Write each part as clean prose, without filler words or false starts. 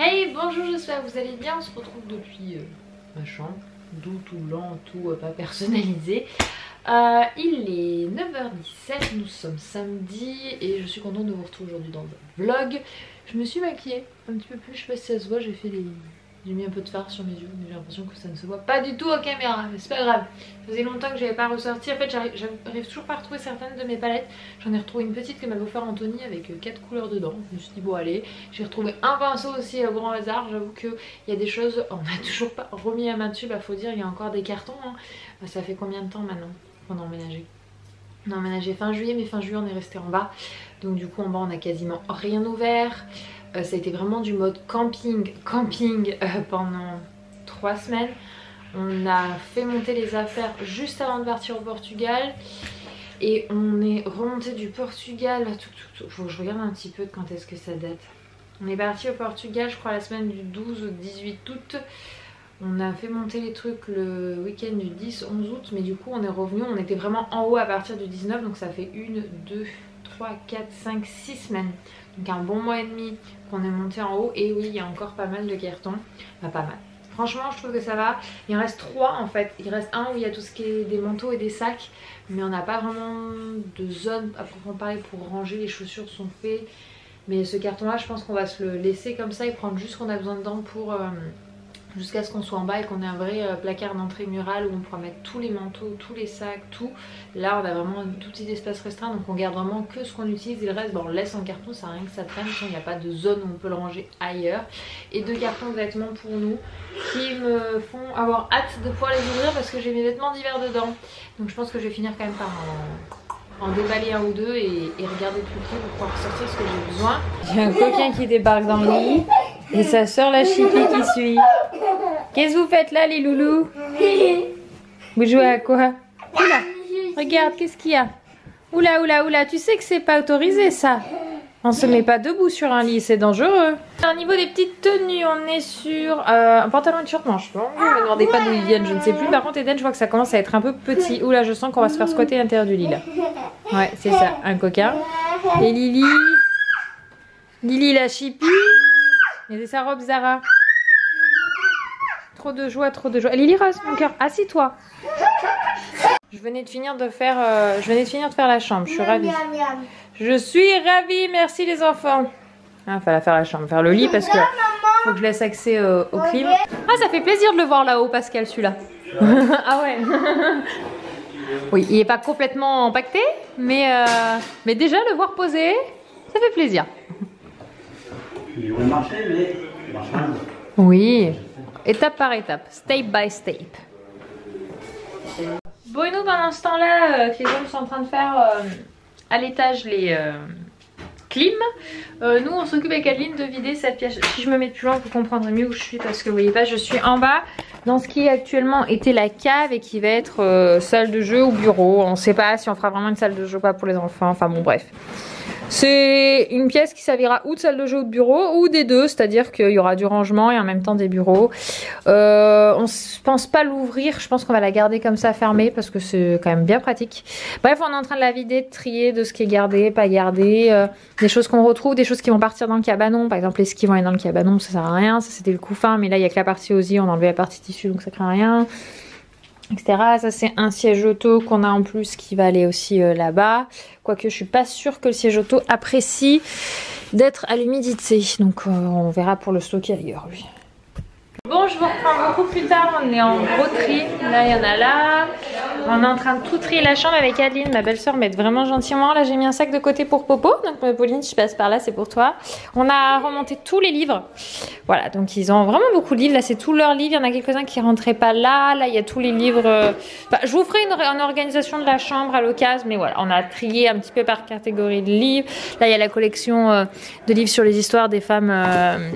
Hey, bonjour, j'espère que vous allez bien. On se retrouve depuis ma chambre, d'où tout blanc, tout pas personnalisé. Il est 9h17, nous sommes samedi et je suis contente de vous retrouver aujourd'hui dans un vlog. Je me suis maquillée un petit peu plus, je sais pas si ça se voit, j'ai mis un peu de fard sur mes yeux, mais j'ai l'impression que ça ne se voit pas du tout aux caméras, mais c'est pas grave. Ça faisait longtemps que j'avais pas ressorti, en fait j'arrive toujours pas à retrouver certaines de mes palettes. J'en ai retrouvé une petite que m'avait offert Anthony avec 4 couleurs dedans. Je me suis dit bon allez, j'ai retrouvé un pinceau aussi au grand hasard. J'avoue qu'il y a des choses, on n'a toujours pas remis la main dessus, bah faut dire il y a encore des cartons hein. Ça fait combien de temps maintenant qu'on a emménagé? On a emménagé fin juillet, mais fin juillet on est resté en bas. Donc du coup en bas on a quasiment rien ouvert. Ça a été vraiment du mode camping pendant 3 semaines. On a fait monter les affaires juste avant de partir au Portugal. Et on est remonté du Portugal. Faut que je regarde un petit peu de quand est-ce que ça date. On est parti au Portugal je crois la semaine du 12 au 18 août. On a fait monter les trucs le week-end du 10-11 août. Mais du coup on est revenu. On était vraiment en haut à partir du 19. Donc ça fait 1, 2, 3, 4, 5, 6 semaines. Donc un bon mois et demi qu'on est monté en haut. Et oui il y a encore pas mal de cartons. Enfin pas mal. Franchement je trouve que ça va. Il en reste 3 en fait. Il reste un où il y a tout ce qui est des manteaux et des sacs. Mais on n'a pas vraiment de zone à proprement parler pour ranger. Les chaussures sont faites. Mais ce carton là je pense qu'on va se le laisser comme ça et prendre juste ce qu'on a besoin dedans pour... jusqu'à ce qu'on soit en bas et qu'on ait un vrai placard d'entrée murale où on pourra mettre tous les manteaux, tous les sacs, tout. Là on a vraiment un tout petit espace restreint donc on garde vraiment que ce qu'on utilise et le reste on le laisse en carton, ça sert à rien que ça traîne, sinon il n'y a pas de zone où on peut le ranger ailleurs. Et 2 cartons de vêtements pour nous qui me font avoir hâte de pouvoir les ouvrir parce que j'ai mes vêtements d'hiver dedans. Donc je pense que je vais finir quand même par en déballer un ou deux et regarder plus près pour pouvoir sortir ce que j'ai besoin. J'ai un coquin qui débarque dans le lit et sa soeur la Chippy qui suit. Qu'est-ce que vous faites là les loulous? Vous jouez à quoi? Oula, regarde, qu'est-ce qu'il y a? Oula, oula, oula, tu sais que c'est pas autorisé ça. On se met pas debout sur un lit, c'est dangereux. Au niveau des petites tenues, on est sur un pantalon et une short manche longue. Ne me demandez pas d'où ils viennent, je ne sais plus. Par contre Eden, je vois que ça commence à être un peu petit. Oula, je sens qu'on va se faire squatter à l'intérieur du lit là. Ouais, c'est ça, un coquin. Et Lily. Lily la Chippy. Et c'est sa robe Zara. Trop de joie, trop de joie. Lily Rose, mon cœur, assis-toi. Je venais de finir de faire la chambre, je suis ravie. Je suis ravie, merci les enfants. Ah, fallait faire la chambre, faire le lit parce que faut que je laisse accès au clim. Ah, ça fait plaisir de le voir là-haut, Pascal, celui-là. Ah ouais. Oui, il est pas complètement empaqueté, mais déjà le voir posé, ça fait plaisir. Il va marcher, mais il marche mal. Oui, étape par étape, step by step. Bon, et nous pendant ce temps-là, que les hommes sont en train de faire à l'étage les clim, nous on s'occupe avec Adeline de vider cette pièce. Si je me mets plus loin vous comprendrez mieux où je suis parce que vous voyez pas, je suis en bas dans ce qui actuellement était la cave et qui va être salle de jeu ou bureau. On sait pas si on fera vraiment une salle de jeu ou pas pour les enfants, enfin bon bref. C'est une pièce qui servira ou de salle de jeu ou de bureau ou des deux, c'est-à-dire qu'il y aura du rangement et en même temps des bureaux. On ne pense pas l'ouvrir, je pense qu'on va la garder comme ça fermée parce que c'est quand même bien pratique. Bref, on est en train de la vider, de trier de ce qui est gardé, pas gardé, des choses qu'on retrouve, des choses qui vont partir dans le cabanon. Par exemple, les skis vont aller dans le cabanon, ça sert à rien, ça c'était le couffin, mais là il n'y a que la partie osier, on a enlevé la partie tissu donc ça craint rien. Etc. Ça c'est un siège auto qu'on a en plus qui va aller aussi là-bas. Quoique je suis pas sûre que le siège auto apprécie d'être à l'humidité. Donc on verra pour le stocker ailleurs lui. Bon, je vous reprends beaucoup plus tard, on est en gros tri, là il y en a là. On est en train de tout trier la chambre avec Adeline, ma belle-sœur m'aide vraiment gentiment. Là j'ai mis un sac de côté pour Popo, donc Pauline si je passe par là c'est pour toi. On a remonté tous les livres, voilà donc ils ont vraiment beaucoup de livres, là c'est tous leurs livres, il y en a quelques-uns qui rentraient pas là, là il y a tous les livres. Enfin, je vous ferai une organisation de la chambre à l'occasion, mais voilà on a trié un petit peu par catégorie de livres. Là il y a la collection de livres sur les histoires des femmes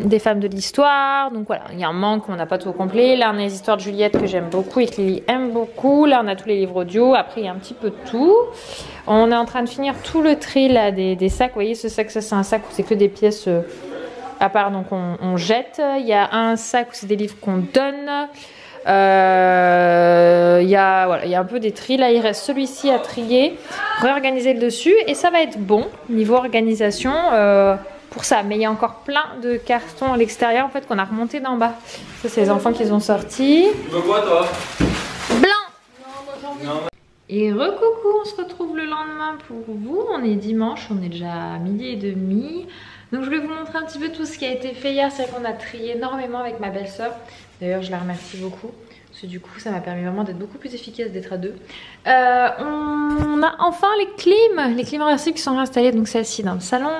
de l'histoire, donc voilà il y a un manque. On n'a pas tout complet. Là on a les histoires de Juliette que j'aime beaucoup et que Lily aime beaucoup. Là on a tous les livres audio. Après il y a un petit peu de tout. On est en train de finir tout le tri là des sacs. Vous voyez ce sac, ça c'est un sac où c'est que des pièces à part donc on jette. Il y a un sac où c'est des livres qu'on donne. Il y a un peu des tris. Là il reste celui-ci à trier, réorganiser le dessus et ça va être bon niveau organisation. pour ça. Mais il y a encore plein de cartons à l'extérieur en fait qu'on a remonté d'en bas. Ça c'est les enfants qui les ont sortis. Tu veux quoi toi? Blanc. Et recoucou, on se retrouve le lendemain pour vous. On est dimanche, on est déjà à 12h30. Donc je vais vous montrer un petit peu tout ce qui a été fait hier. C'est vrai qu'on a trié énormément avec ma belle-sœur. D'ailleurs je la remercie beaucoup. Parce que du coup ça m'a permis vraiment d'être beaucoup plus efficace d'être à deux. On a enfin les clims réversibles qui sont réinstallées. Donc celle-ci dans le salon.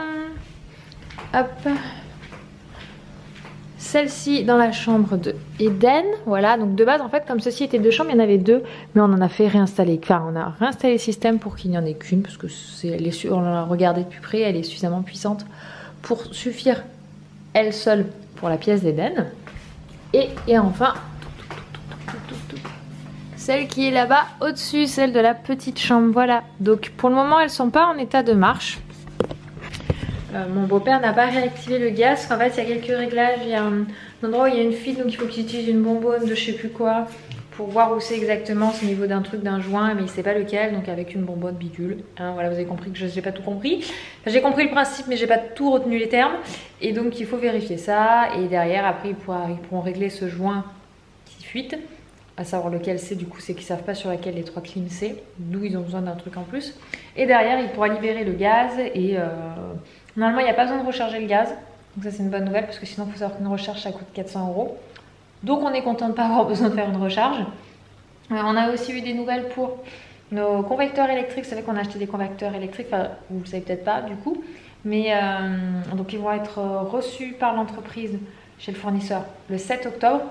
Hop. Celle-ci dans la chambre de Eden. Voilà, donc de base en fait comme ceci était 2 chambres, il y en avait 2. Mais on en a fait réinstaller. Enfin on a réinstallé le système pour qu'il n'y en ait qu'une. Parce que on l'a regardé de plus près, elle est suffisamment puissante pour suffire elle seule pour la pièce d'Eden. Et enfin celle qui est là-bas au-dessus, celle de la petite chambre. Voilà, donc pour le moment elles sont pas en état de marche. Mon beau-père n'a pas réactivé le gaz. En fait il y a quelques réglages, il y a un endroit où il y a une fuite, donc il faut qu'il utilise une bonbonne de je sais plus quoi pour voir où c'est exactement, c'est au niveau d'un truc, d'un joint, mais il sait pas lequel, donc avec une bonbonne bidule. Hein, voilà, vous avez compris que je n'ai pas tout compris. Enfin, j'ai compris le principe, mais j'ai pas tout retenu les termes. Et donc il faut vérifier ça. Et derrière, après, ils pourront régler ce joint qui fuite, à savoir lequel c'est. Du coup, c'est qu'ils savent pas sur laquelle les 3 clims c'est. D'où ils ont besoin d'un truc en plus. Et derrière, il pourra libérer le gaz. Et normalement, il n'y a pas besoin de recharger le gaz. Donc ça, c'est une bonne nouvelle, parce que sinon, il faut savoir qu'une recharge, ça coûte 400 €. Donc on est content de ne pas avoir besoin de faire une recharge. On a aussi eu des nouvelles pour nos convecteurs électriques. Vous savez qu'on a acheté des convecteurs électriques, enfin vous ne le savez peut-être pas du coup. Mais donc ils vont être reçus par l'entreprise chez le fournisseur le 7 octobre.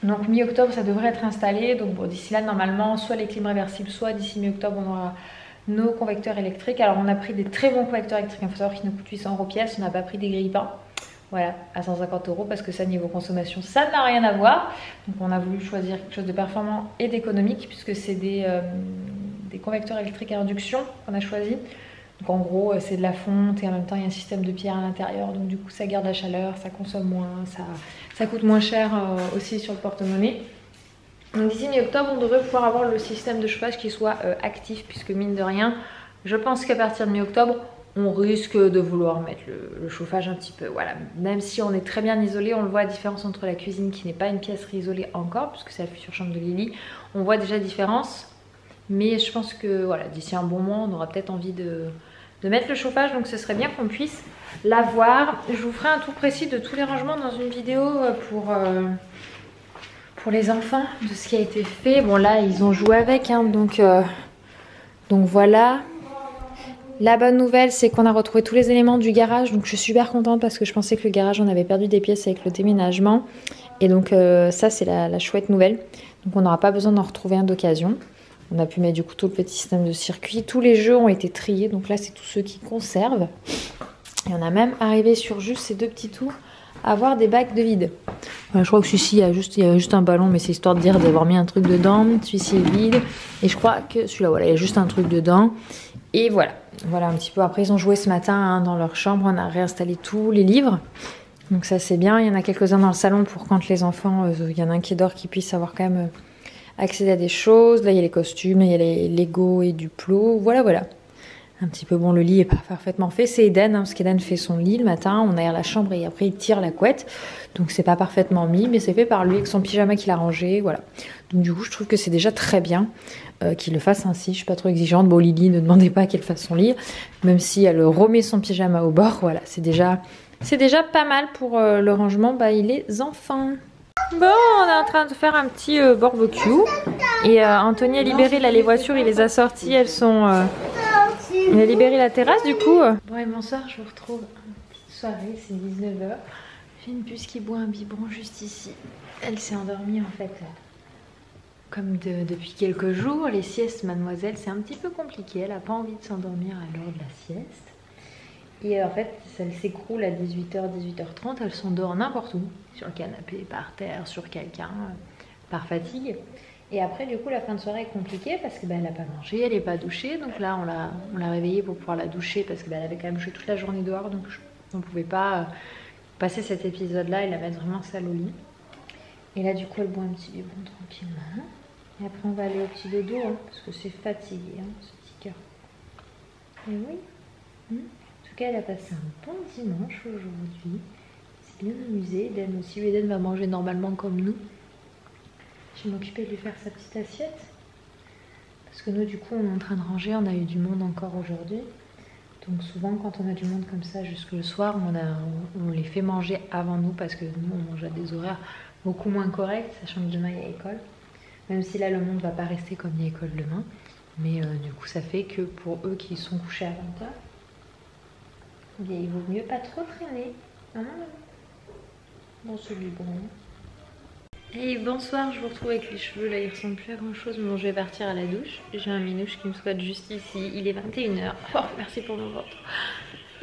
Donc mi-octobre ça devrait être installé. Donc bon, d'ici là normalement soit les clims réversibles, soit d'ici mi-octobre on aura nos convecteurs électriques. Alors on a pris des très bons convecteurs électriques, il faut savoir qu'ils nous coûtent 800 € pièce. On n'a pas pris des grille-pains. Voilà, à 150 € parce que ça niveau consommation ça n'a rien à voir. Donc on a voulu choisir quelque chose de performant et d'économique puisque c'est des convecteurs électriques à induction qu'on a choisi. Donc en gros c'est de la fonte et en même temps il y a un système de pierre à l'intérieur. Donc du coup ça garde la chaleur, ça consomme moins, ça coûte moins cher aussi sur le porte-monnaie. Donc d'ici mi-octobre on devrait pouvoir avoir le système de chauffage qui soit actif puisque mine de rien je pense qu'à partir de mi-octobre on risque de vouloir mettre le chauffage un petit peu, voilà. Même si on est très bien isolé, on le voit la différence entre la cuisine qui n'est pas une pièce isolée encore, puisque c'est la future chambre de Lily. On voit déjà la différence, mais je pense que voilà, d'ici un bon mois, on aura peut-être envie de mettre le chauffage, donc ce serait bien qu'on puisse l'avoir. Je vous ferai un tour précis de tous les rangements dans une vidéo pour les enfants, de ce qui a été fait. Bon là, ils ont joué avec, hein, donc voilà. La bonne nouvelle, c'est qu'on a retrouvé tous les éléments du garage. Donc je suis super contente parce que je pensais que le garage, on avait perdu des pièces avec le déménagement. Et donc ça, c'est la chouette nouvelle. Donc on n'aura pas besoin d'en retrouver un d'occasion. On a pu mettre du coup tout le petit système de circuit. Tous les jeux ont été triés. Donc là, c'est tous ceux qui conservent. Et on a même arrivé sur juste ces 2 petits tours à avoir des bacs de vide. Je crois que celui-ci, il y a juste un ballon, mais c'est histoire de dire d'avoir mis un truc dedans. Celui-ci est vide. Et je crois que celui-là, voilà, il y a juste un truc dedans. Et voilà un petit peu. Après ils ont joué ce matin hein, dans leur chambre, on a réinstallé tous les livres. Donc ça c'est bien, il y en a quelques-uns dans le salon pour quand les enfants, il y en a un qui dort, qui puisse avoir quand même accéder à des choses. Là il y a les costumes, là, il y a les Lego et Duplo, voilà. Un petit peu, bon le lit est pas parfaitement fait, c'est Eden, hein, parce qu'Eden fait son lit le matin, on aère la chambre et après il tire la couette. Donc c'est pas parfaitement mis, mais c'est fait par lui avec son pyjama qu'il a rangé, voilà. Donc du coup je trouve que c'est déjà très bien. Qu'il le fasse ainsi, je suis pas trop exigeante. Bon Lily, ne demandez pas qu'elle fasse son lit, même si elle remet son pyjama au bord, voilà, c'est déjà pas mal pour le rangement et les enfants. Bon, on est en train de faire un petit barbecue et Anthony a libéré là les voitures, il les a sorties, elles sont il a libéré la terrasse du coup. Bon et bonsoir, je vous retrouve une petite soirée, c'est 19h. J'ai une puce qui boit un biberon juste ici. Elle s'est endormie en fait. Comme depuis quelques jours, les siestes, mademoiselle, c'est un petit peu compliqué. Elle n'a pas envie de s'endormir à l'heure de la sieste. Et en fait, elle s'écroule à 18h, 18h30. Elle s'endort n'importe où. Sur le canapé, par terre, sur quelqu'un, par fatigue. Et après, du coup, la fin de soirée est compliquée parce qu'elle n'a pas mangé, elle n'est pas douchée. Donc là, on l'a réveillée pour pouvoir la doucher parce qu'elle avait quand même joué toute la journée dehors. Donc on ne pouvait pas passer cet épisode-là et la mettre vraiment sale au lit. Et là, du coup, elle boit un petit biberon tranquillement. Et après on va aller au petit dodo hein, parce que c'est fatigué hein, ce petit cœur. Et oui. En tout cas, elle a passé un bon dimanche aujourd'hui. C'est bien amusé. Eden aussi. Eden va manger normalement comme nous. Je vais m'occuper de lui faire sa petite assiette. Parce que nous, du coup, on est en train de ranger. On a eu du monde encore aujourd'hui. Donc souvent, quand on a du monde comme ça jusque le soir, on les fait manger avant nous. Parce que nous, on mange à des horaires beaucoup moins corrects. Sachant que demain, il y a école. Même si là, le monde ne va pas rester comme il y a école demain. Mais du coup, ça fait que pour eux qui sont couchés à 20h, il vaut mieux pas trop traîner. Hein, dans ce biberon. Et bonsoir, je vous retrouve avec les cheveux. Là, ils ressemblent plus à grand chose. Mais bon, je vais partir à la douche. J'ai un minouche qui me squatte juste ici. Il est 21h. Oh, merci pour mon ventre.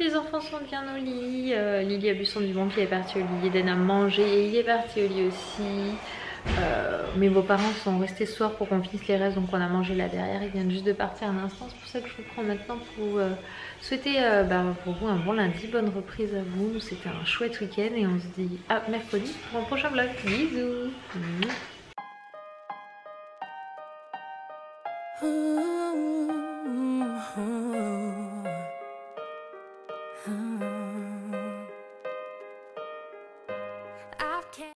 Les enfants sont bien au lit. Lily a bu son biberon, puis elle est partie au lit. Eden a mangé. Il est parti au lit aussi. Mes beaux-parents sont restés ce soir pour qu'on finisse les restes, donc on a mangé là derrière. Ils viennent juste de partir un instant. C'est pour ça que je vous prends maintenant pour souhaiter pour vous un bon lundi, bonne reprise à vous. C'était un chouette week-end et on se dit à mercredi pour un prochain vlog. Bisous.